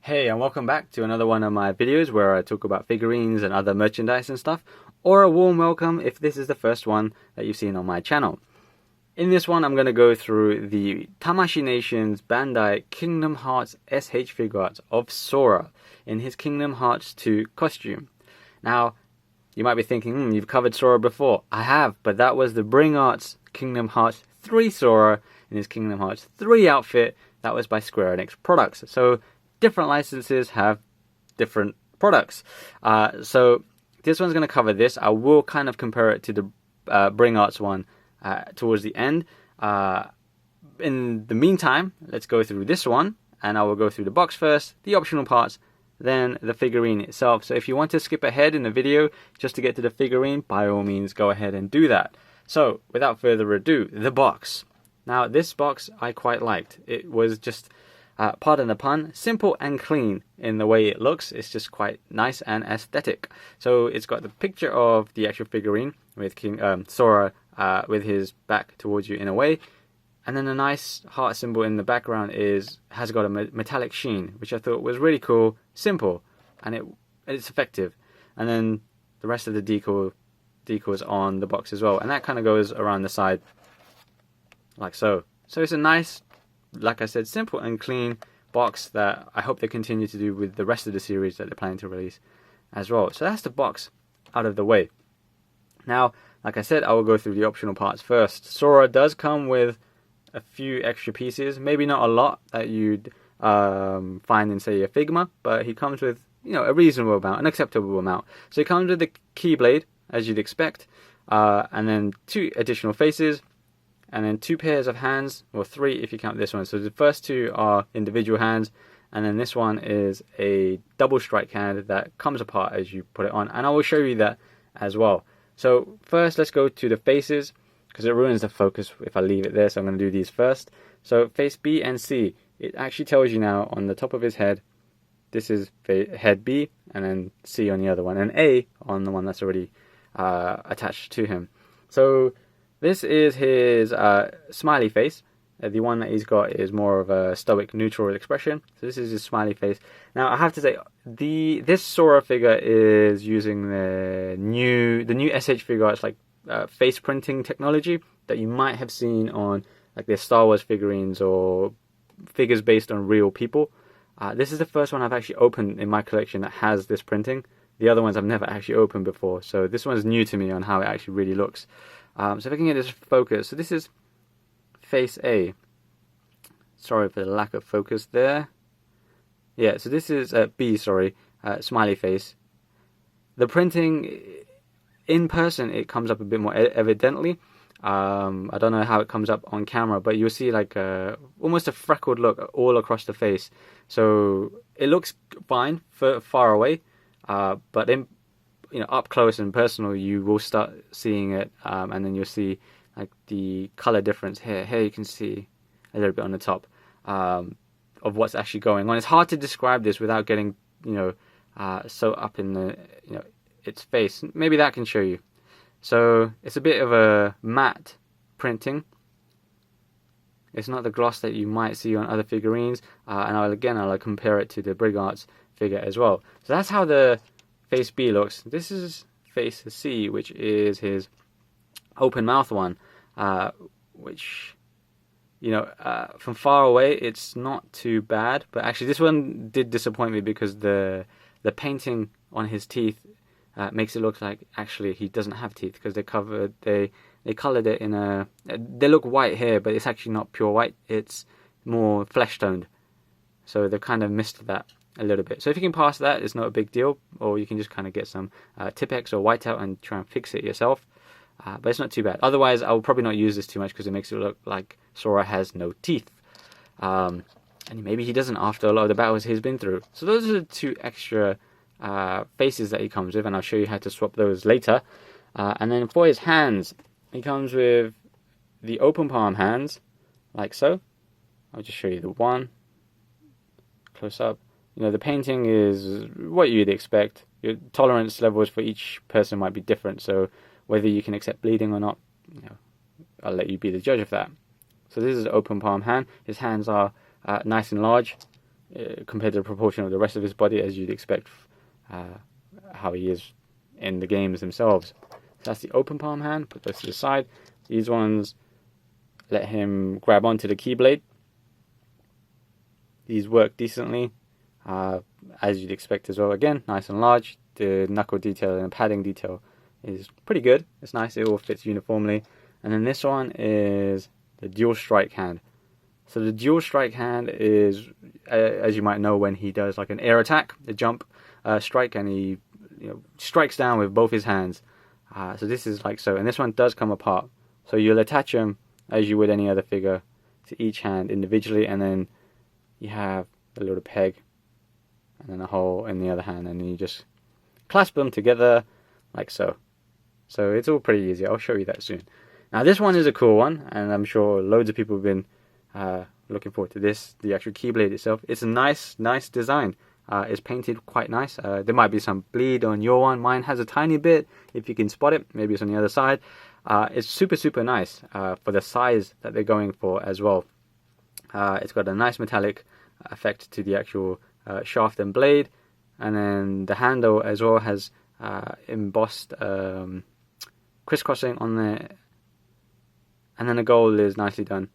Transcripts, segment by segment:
Hey, and welcome back to another one of my videos where I talk about figurines and other merchandise and stuff, or a warm welcome if this is the first one that you've seen on my channel. In this one, I'm going to go through the Tamashii Nation's Bandai Kingdom Hearts S.H.Figuarts of Sora in his Kingdom Hearts 2 costume. Now, you might be thinking, you've covered Sora before. I have, but that was the Bring Arts Kingdom Hearts 3 Sora in his Kingdom Hearts 3 outfit. That was by Square Enix products. So, different licenses have different products. So this one's going to cover this. I will kind of compare it to the Bring Arts one towards the end. In the meantime, let's go through this one, and I will go through the box first, the optional parts, then the figurine itself. So if you want to skip ahead in the video just to get to the figurine, by all means go ahead and do that. So without further ado, the box. Now this box I quite liked. It was just pardon the pun, simple and clean in the way it looks. It's just quite nice and aesthetic. So it's got the picture of the actual figurine with Sora with his back towards you in a way, and then a nice heart symbol in the background has got a metallic sheen, which I thought was really cool, simple, and it's effective. And then the rest of the decals on the box as well, and that kind of goes around the side like so. So it's a nice, like I said, simple and clean box that I hope they continue to do with the rest of the series that they're planning to release as well. So that's the box out of the way. Now, like I said, I will go through the optional parts first. Sora does come with a few extra pieces, maybe not a lot that you'd find in, say, a Figma, but he comes with, a reasonable amount, an acceptable amount. So he comes with the Keyblade, as you'd expect, and then 2 additional faces, and then 2 pairs of hands, or 3 if you count this one. So the first 2 are individual hands, and then this one is a double strike hand that comes apart as you put it on, and I will show you that as well. So first, let's go to the faces, because it ruins the focus if I leave it there, so I'm going to do these first. So face B and C, it actually tells you now on the top of his head, this is head B, and then C on the other one, and A on the one that's already attached to him. So this is his smiley face. The one that he's got is more of a stoic, neutral expression. So this is his smiley face. Now I have to say, this Sora figure is using the new S.H.Figuarts face printing technology that you might have seen on like their Star Wars figurines or figures based on real people. This is the first one I've actually opened in my collection that has this printing. The other ones I've never actually opened before, so this one's new to me on how it actually really looks. So if I can get this focus, so this is face A. Sorry for the lack of focus there. Yeah, so this is B, sorry, smiley face. The printing, in person, it comes up a bit more evidently. I don't know how it comes up on camera, but you'll see like almost a freckled look all across the face. So it looks fine for far away, but in up close and personal, you will start seeing it, and then you'll see like the color difference here. Here you can see a little bit on the top of what's actually going on. It's hard to describe this without getting so up in the its face. Maybe that can show you. So it's a bit of a matte printing. It's not the gloss that you might see on other figurines, and I'll compare it to the Bring Arts figure as well. So that's how the face B looks. This is face C, which is his open mouth one, which from far away it's not too bad, but actually this one did disappoint me because the painting on his teeth makes it look like actually he doesn't have teeth, because they colored it in they look white here, but it's actually not pure white, it's more flesh toned, so they've kind of missed that a little bit. So if you can pass that, it's not a big deal, or you can just kind of get some Tipex or whiteout and try and fix it yourself, but it's not too bad. Otherwise I will probably not use this too much because it makes it look like Sora has no teeth, and maybe he doesn't after a lot of the battles he's been through. So those are the 2 extra faces that he comes with, and I'll show you how to swap those later. And then for his hands, he comes with the open palm hands like so. I'll just show you the one close up. The painting is what you'd expect. Your tolerance levels for each person might be different, so whether you can accept bleeding or not, I'll let you be the judge of that. So this is an open palm hand. His hands are nice and large, compared to the proportion of the rest of his body, as you'd expect how he is in the games themselves. So that's the open palm hand. Put those to the side. These ones let him grab onto the Keyblade. These work decently, as you'd expect as well. Again, nice and large. The knuckle detail and the padding detail is pretty good. It's nice. It all fits uniformly. And then this one is the dual strike hand. So the dual strike hand is, as you might know, when he does like an air attack, a jump strike, and he strikes down with both his hands. So this is like so. And this one does come apart. So you'll attach them as you would any other figure to each hand individually, and then you have a little peg and then a hole in the other hand, and then you just clasp them together like so. So it's all pretty easy. I'll show you that soon. Now this one is a cool one, and I'm sure loads of people have been looking forward to this. The actual Keyblade itself. It's a nice design. It's painted quite nice. There might be some bleed on your one. Mine has a tiny bit, if you can spot it. Maybe it's on the other side. It's super nice for the size that they're going for as well. It's got a nice metallic effect to the actual shaft and blade, and then the handle as well has embossed crisscrossing on there, and then the gold is nicely done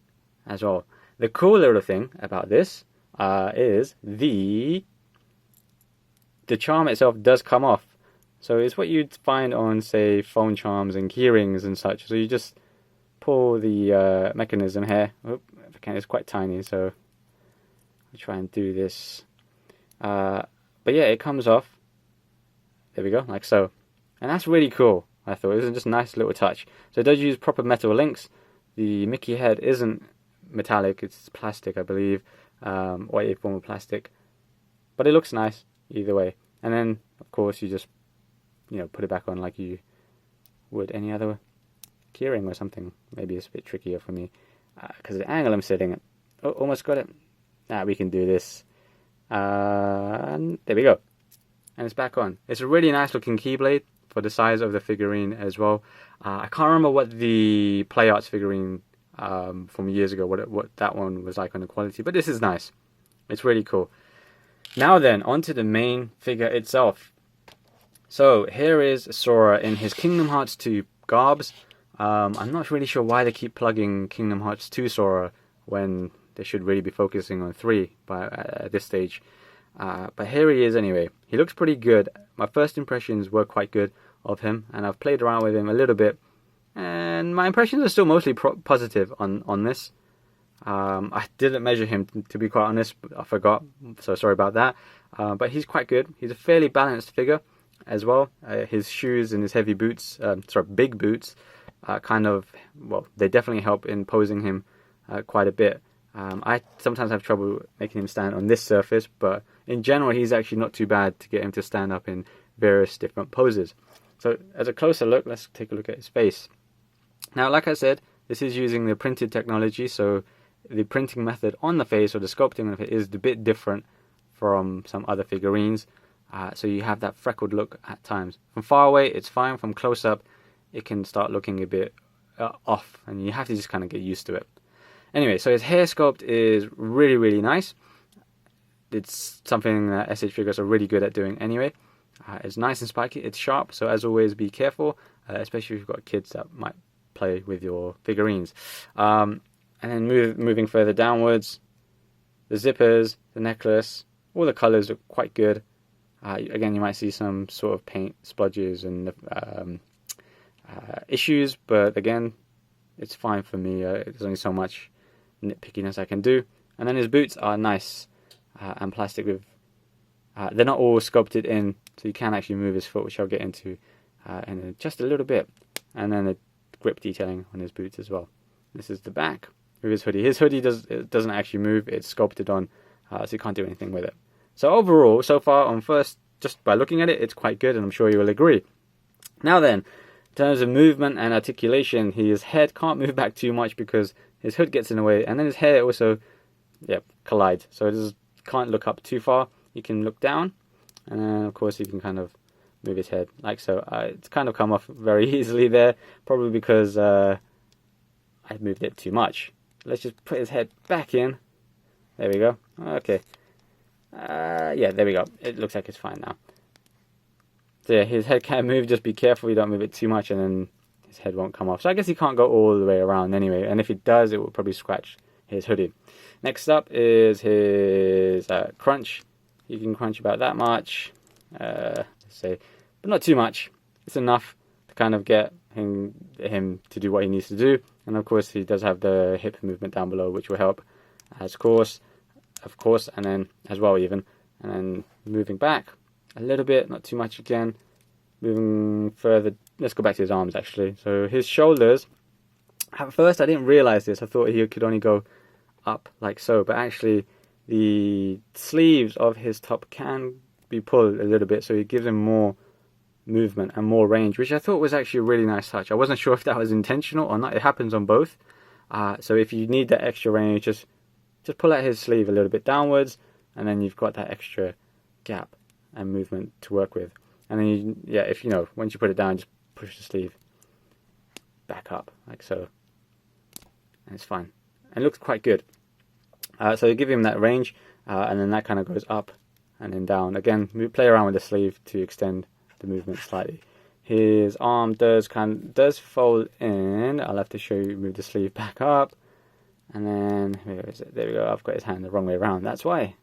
as well. The cool little thing about this is the charm itself does come off. So it's what you'd find on, say, phone charms and key rings and such. So you just pull the mechanism here. Oop, if I can, it's quite tiny, so I'll try and do this. But yeah, it comes off. There we go, like so. And that's really cool, I thought. It was just a nice little touch. So it does use proper metal links. The Mickey head isn't metallic, it's plastic, I believe, or a form of plastic. But it looks nice either way. And then, of course, you just put it back on like you would any other keyring or something. Maybe it's a bit trickier for me because the angle I'm sitting at. Oh, almost got it. We can do this. And there we go. And it's back on. It's a really nice looking Keyblade for the size of the figurine as well. I can't remember what the Play Arts figurine from years ago, what that one was like on the quality, but this is nice. It's really cool. Now then, onto the main figure itself. So here is Sora in his Kingdom Hearts 2 garbs. I'm not really sure why they keep plugging Kingdom Hearts 2 Sora when they should really be focusing on 3 at this stage. But here he is anyway. He looks pretty good. My first impressions were quite good of him, and I've played around with him a little bit, and my impressions are still mostly positive on this. I didn't measure him, to be quite honest. I forgot, so sorry about that. But he's quite good. He's a fairly balanced figure as well. His shoes and his heavy boots, big boots, they definitely help in posing him quite a bit. I sometimes have trouble making him stand on this surface, but in general he's actually not too bad to get him to stand up in various different poses. So as a closer look, let's take a look at his face. Now, like I said, this is using the printed technology, so the printing method on the face, or the sculpting of it, is a bit different from some other figurines. So you have that freckled look at times. From far away it's fine. From close up it can start looking a bit off, and you have to just kind of get used to it. Anyway, so his hair sculpt is really nice. It's something that S.H.Figuarts are really good at doing anyway. It's nice and spiky, it's sharp, so as always be careful, especially if you've got kids that might play with your figurines. And then moving further downwards, the zippers, the necklace, all the colours are quite good. Again, you might see some sort of paint splodges and issues, but again, it's fine for me. There's only so much nitpickiness I can do. And then his boots are nice and plastic with they're not all sculpted in, so you can actually move his foot, which I'll get into in just a little bit. And then the grip detailing on his boots as well. This is the back with his hoodie. His hoodie doesn't actually move, it's sculpted on, so you can't do anything with it. So overall, so far on first, just by looking at it, it's quite good, and I'm sure you will agree. Now then, in terms of movement and articulation, his head can't move back too much because his hood gets in the way, and then his hair also collides. So it just can't look up too far. You can look down, and then of course you can kind of move his head like so. It's kind of come off very easily there, probably because I moved it too much. Let's just put his head back in. There we go. Okay. Yeah, there we go. It looks like it's fine now. So yeah, his head can move. Just be careful you don't move it too much, and then his head won't come off. So I guess he can't go all the way around anyway. And if it does, it will probably scratch his hoodie. Next up is his crunch. You can crunch about that much, let's say, but not too much. It's enough to kind of get him to do what he needs to do. And of course, he does have the hip movement down below, which will help, of course, and then as well even, and then moving back a little bit, not too much again. Moving further, let's go back to his arms actually. So his shoulders. At first, I didn't realize this. I thought he could only go up like so, but actually the sleeves of his top can be pulled a little bit, so it gives him more movement and more range, which I thought was actually a really nice touch. I wasn't sure if that was intentional or not. It happens on both, so if you need that extra range, just pull out his sleeve a little bit downwards, and then you've got that extra gap and movement to work with. And then if once you put it down, just push the sleeve back up like so, and it's fine. And it looks quite good. So you give him that range, and then that kind of goes up and then down. Again, play around with the sleeve to extend the movement slightly. His arm does fold in. I'll have to show you. Move the sleeve back up, and then where is it? There we go. I've got his hand the wrong way around. That's why.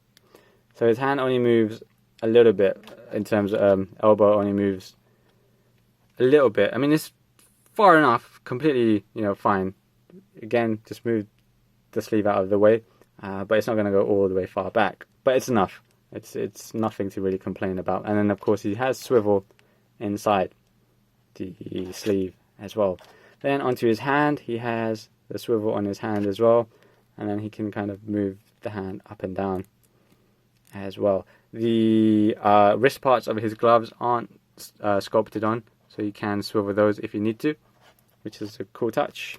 So his hand only moves a little bit in terms of elbow. Only moves a little bit. I mean, it's far enough. Completely, fine. Again, just move the sleeve out of the way, but it's not going to go all the way far back, but it's enough. It's nothing to really complain about. And then of course he has swivel inside the sleeve as well. Then onto his hand, he has the swivel on his hand as well, and then he can kind of move the hand up and down as well. The wrist parts of his gloves aren't sculpted on, so you can swivel those if you need to, which is a cool touch.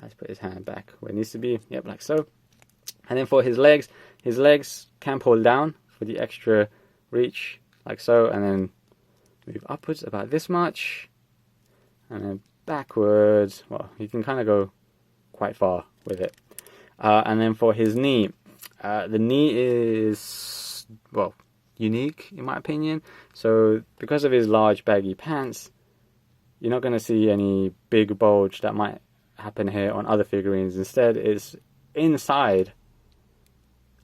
Let's put his hand back where it needs to be. Yep, like so. And then for his legs can pull down for the extra reach, like so, and then move upwards about this much, and then backwards. Well, you can kind of go quite far with it. And then for his knee, the knee is, well, unique in my opinion. So because of his large baggy pants, you're not going to see any big bulge that might happen here on other figurines. Instead, it's inside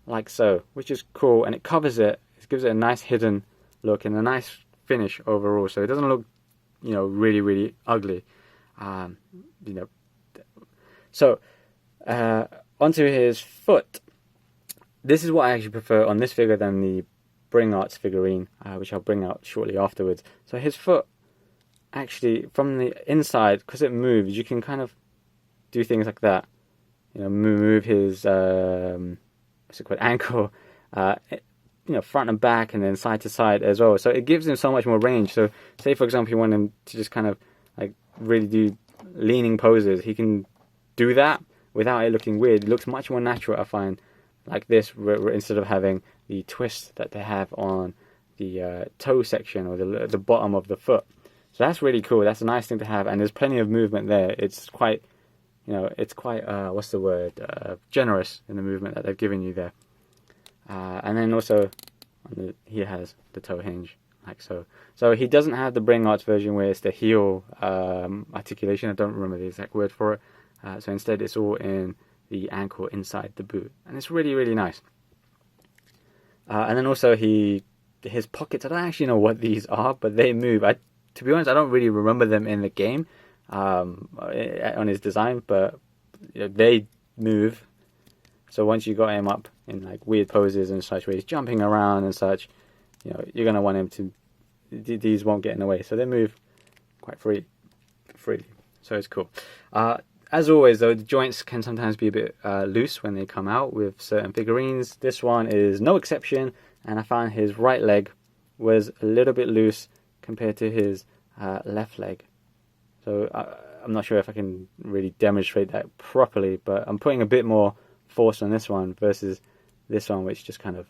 like so, which is cool, and it covers it. It gives it a nice hidden look and a nice finish overall, so it doesn't look really, really ugly. So onto his foot. This is what I actually prefer on this figure than the Bring Arts figurine, which I'll bring out shortly afterwards. So his foot, actually, from the inside, because it moves, you can kind of do things like that. Move his ankle, front and back, and then side to side as well. So it gives him so much more range. So say for example you want him to just kind of like really do leaning poses, he can do that without it looking weird. It looks much more natural, I find, like this, instead of having the twist that they have on the toe section or the bottom of the foot. So that's really cool. That's a nice thing to have, and there's plenty of movement there. It's quite, what's the word? Generous in the movement that they've given you there. And then also, he has the toe hinge, like so. So he doesn't have the Bring Arts version where it's the heel articulation. I don't remember the exact word for it. So instead, it's all in the ankle inside the boot, and it's really, really nice. And then also his pockets. I don't actually know what these are, but they move. To be honest, I don't really remember them in the game on his design, but they move. So once you got him up in like weird poses and such, where he's jumping around and such, you're gonna want him to. These won't get in the way, so they move quite freely. So it's cool. As always, though, the joints can sometimes be a bit loose when they come out with certain figurines. This one is no exception, and I found his right leg was a little bit loose compared to his left leg. So I'm not sure if I can really demonstrate that properly, but I'm putting a bit more force on this one versus this one, which just kind of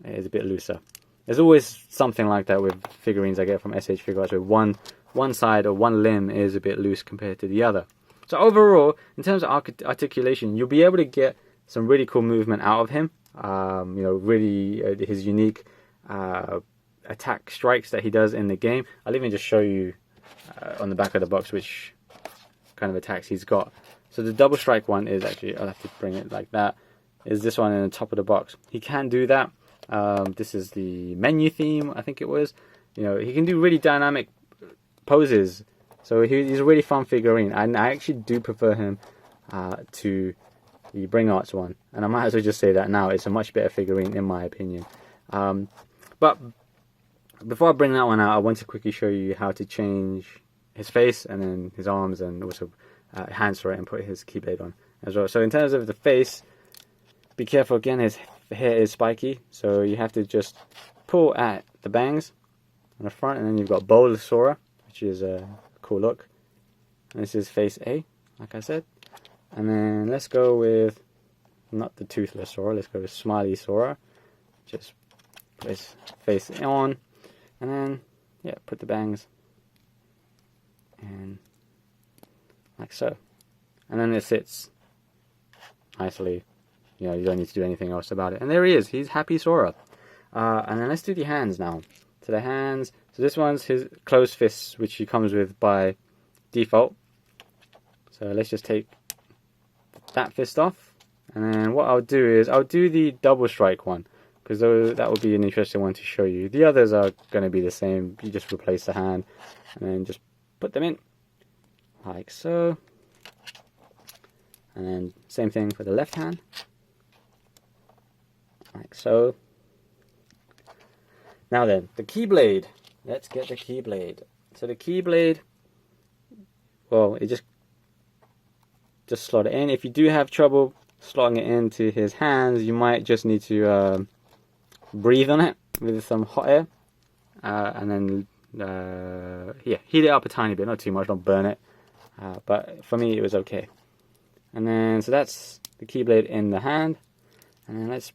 is a bit looser. There's always something like that with figurines I get from S.H.Figuarts, where one side or one limb is a bit loose compared to the other. So overall, in terms of articulation, you'll be able to get some really cool movement out of him. You know, really his unique attack strikes that he does in the game. I'll even just show you on the back of the box which kind of attacks he's got. So the double strike one is actually, I'll have to bring it like that, is this one in the top of the box. He can do that. This is the menu theme, I think it was. You know, he can do really dynamic poses. So he's a really fun figurine, and I actually do prefer him to the Bring Arts one. And I might as well just say that now, it's a much better figurine in my opinion. But before I bring that one out, I want to quickly show you how to change his face and then his arms and also hands for it, and put his Keyblade on as well. So in terms of the face, be careful again, his hair is spiky, so you have to just pull at the bangs on the front, and then you've got Bowl Sora, which is a cool look. And this is face A, like I said. And then let's go with, not the Toothless Sora, let's go with Smiley Sora. Just put his face on, and then, yeah, put the bangs and like so. And then it sits nicely. You know, you don't need to do anything else about it. And there he is, he's Happy Sora. And then let's do the hands now. So the hands, so this one's his closed fists, which he comes with by default. So let's just take that fist off. And then what I'll do is, I'll do the double strike one, because that would be an interesting one to show you. The others are going to be the same. You just replace the hand and then just put them in like so. And then same thing for the left hand, like so. Now then, the Keyblade. Let's get the Keyblade. So the Keyblade, well, it just slot it in. If you do have trouble slotting it into his hands, you might just need to breathe on it with some hot air, and then yeah, heat it up a tiny bit, not too much, don't burn it. But for me, it was okay. And then, so that's the Keyblade in the hand. And then let's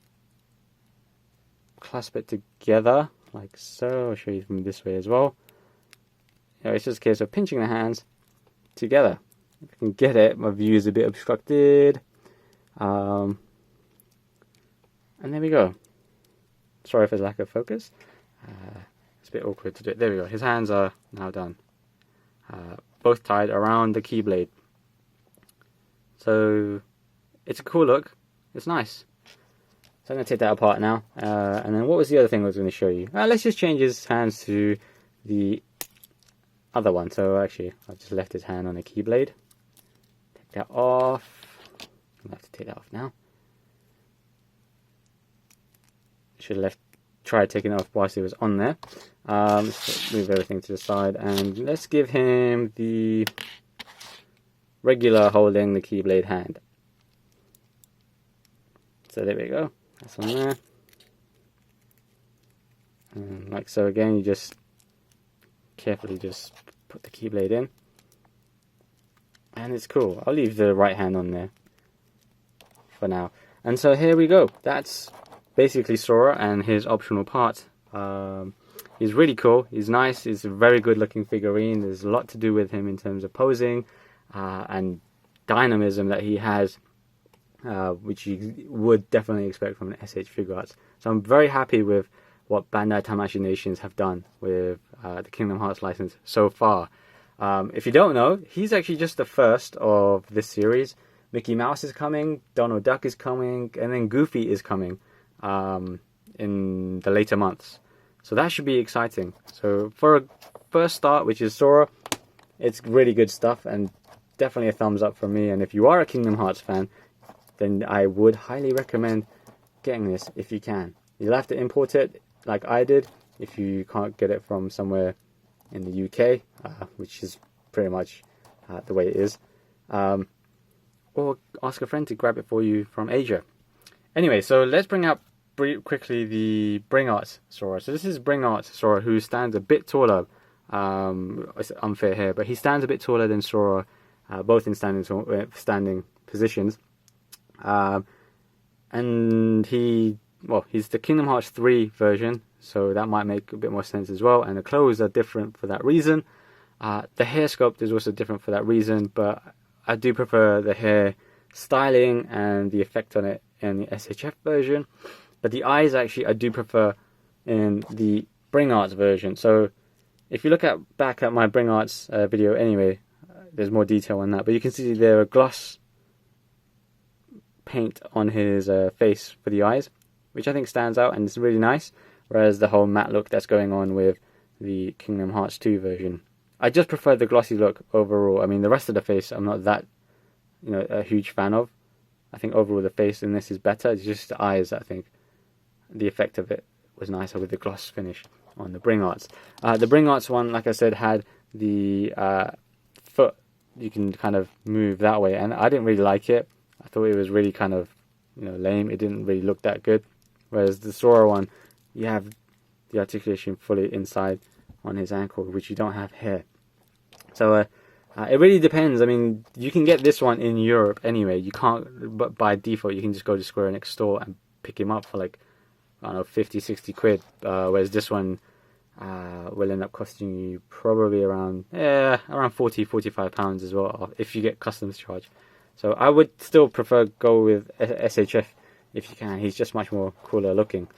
clasp it together, like so. I'll show you from this way as well. You know, it's just a case of pinching the hands together. If I can get it, my view is a bit obstructed. And there we go. Sorry for the lack of focus. It's a bit awkward to do it. There we go. His hands are now done. Both tied around the Keyblade. So it's a cool look. It's nice. So I'm going to take that apart now. And then what was the other thing I was going to show you? Let's just change his hands to the other one. So actually, I've just left his hand on a Keyblade. Take that off. I'm going to have to take that off now. Should have tried taking it off whilst it was on there. Let's move everything to the side, and let's give him the regular holding the Keyblade hand. So there we go. That's on there. And like so again, you just carefully just put the Keyblade in. And it's cool. I'll leave the right hand on there for now. And so here we go. That's basically Sora and his optional parts. He's really cool. He's nice. He's a very good looking figurine. There's a lot to do with him in terms of posing and dynamism that he has, which you would definitely expect from an S.H.Figuarts. So I'm very happy with what Bandai Tamashii Nations have done with the Kingdom Hearts license so far. If you don't know, he's actually just the first of this series. Mickey Mouse is coming, Donald Duck is coming, and then Goofy is coming in the later months. So that should be exciting. So for a first start, which is Sora, it's really good stuff and definitely a thumbs up from me. And if you are a Kingdom Hearts fan, then I would highly recommend getting this if you can. You'll have to import it like I did if you can't get it from somewhere in the UK, which is pretty much the way it is. Or ask a friend to grab it for you from Asia. Anyway, so let's bring up quickly the Bring Arts Sora. So this is Bring Arts Sora, who stands a bit taller. It's unfair here, but he stands a bit taller than Sora, both in standing positions. And he's the Kingdom Hearts 3 version, so that might make a bit more sense as well. And the clothes are different for that reason. The hair sculpt is also different for that reason, but I do prefer the hair styling and the effect on it in the S.H.F version, but the eyes actually I do prefer in the Bring Arts version. So if you look back at my Bring Arts video anyway, there's more detail on that, but you can see there are gloss paint on his face for the eyes, which I think stands out and it's really nice, whereas the whole matte look that's going on with the Kingdom Hearts 2 version. I just prefer the glossy look overall. I mean, the rest of the face I'm not that a huge fan of. I think overall the face in this is better. It's just the eyes, I think the effect of it was nicer with the gloss finish on the Bring Arts. The Bring Arts one, like I said, had the foot, you can kind of move that way, and I didn't really like it. I thought it was really kind of lame. It didn't really look that good. Whereas the Sora one, you have the articulation fully inside on his ankle, which you don't have here. So it really depends. I mean, you can get this one in Europe anyway. You can't, but by default you can just go to Square Enix store and pick him up for like, I don't know, 50, 60 quid. Whereas this one will end up costing you probably around 40, 45 pounds as well, if you get customs charge. So I would still prefer go with SHF if you can. He's just much more cooler looking.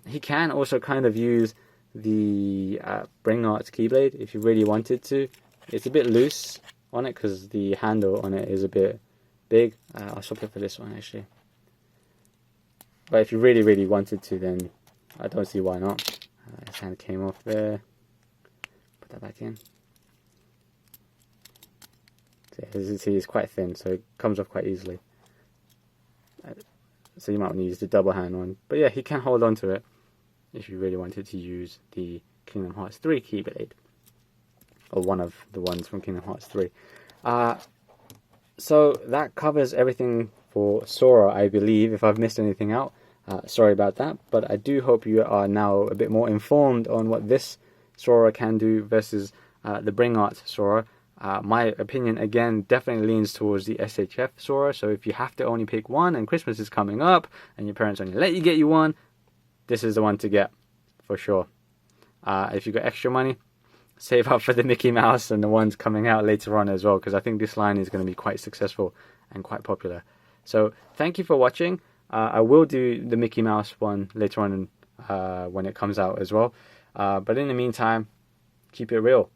He can also kind of use the Bring Arts Keyblade if you really wanted to. It's a bit loose on it because the handle on it is a bit big. I'll swap it for this one actually. But if you really, really wanted to, then I don't see why not. His hand came off there. Put that back in. So as you can see, it's quite thin, so it comes off quite easily. So you might want to use the double hand one. But yeah, he can hold on to it if you really wanted to use the Kingdom Hearts 3 Keyblade. Or one of the ones from Kingdom Hearts 3. So that covers everything for Sora, I believe. If I've missed anything out, sorry about that. But I do hope you are now a bit more informed on what this Sora can do versus the Bring Arts Sora. My opinion, again, definitely leans towards the SHF Sora. So if you have to only pick one and Christmas is coming up and your parents only let you get you one, this is the one to get for sure. If you got extra money, save up for the Mickey Mouse and the ones coming out later on as well, because I think this line is going to be quite successful and quite popular. So thank you for watching. I will do the Mickey Mouse one later on when it comes out as well. But in the meantime, keep it real.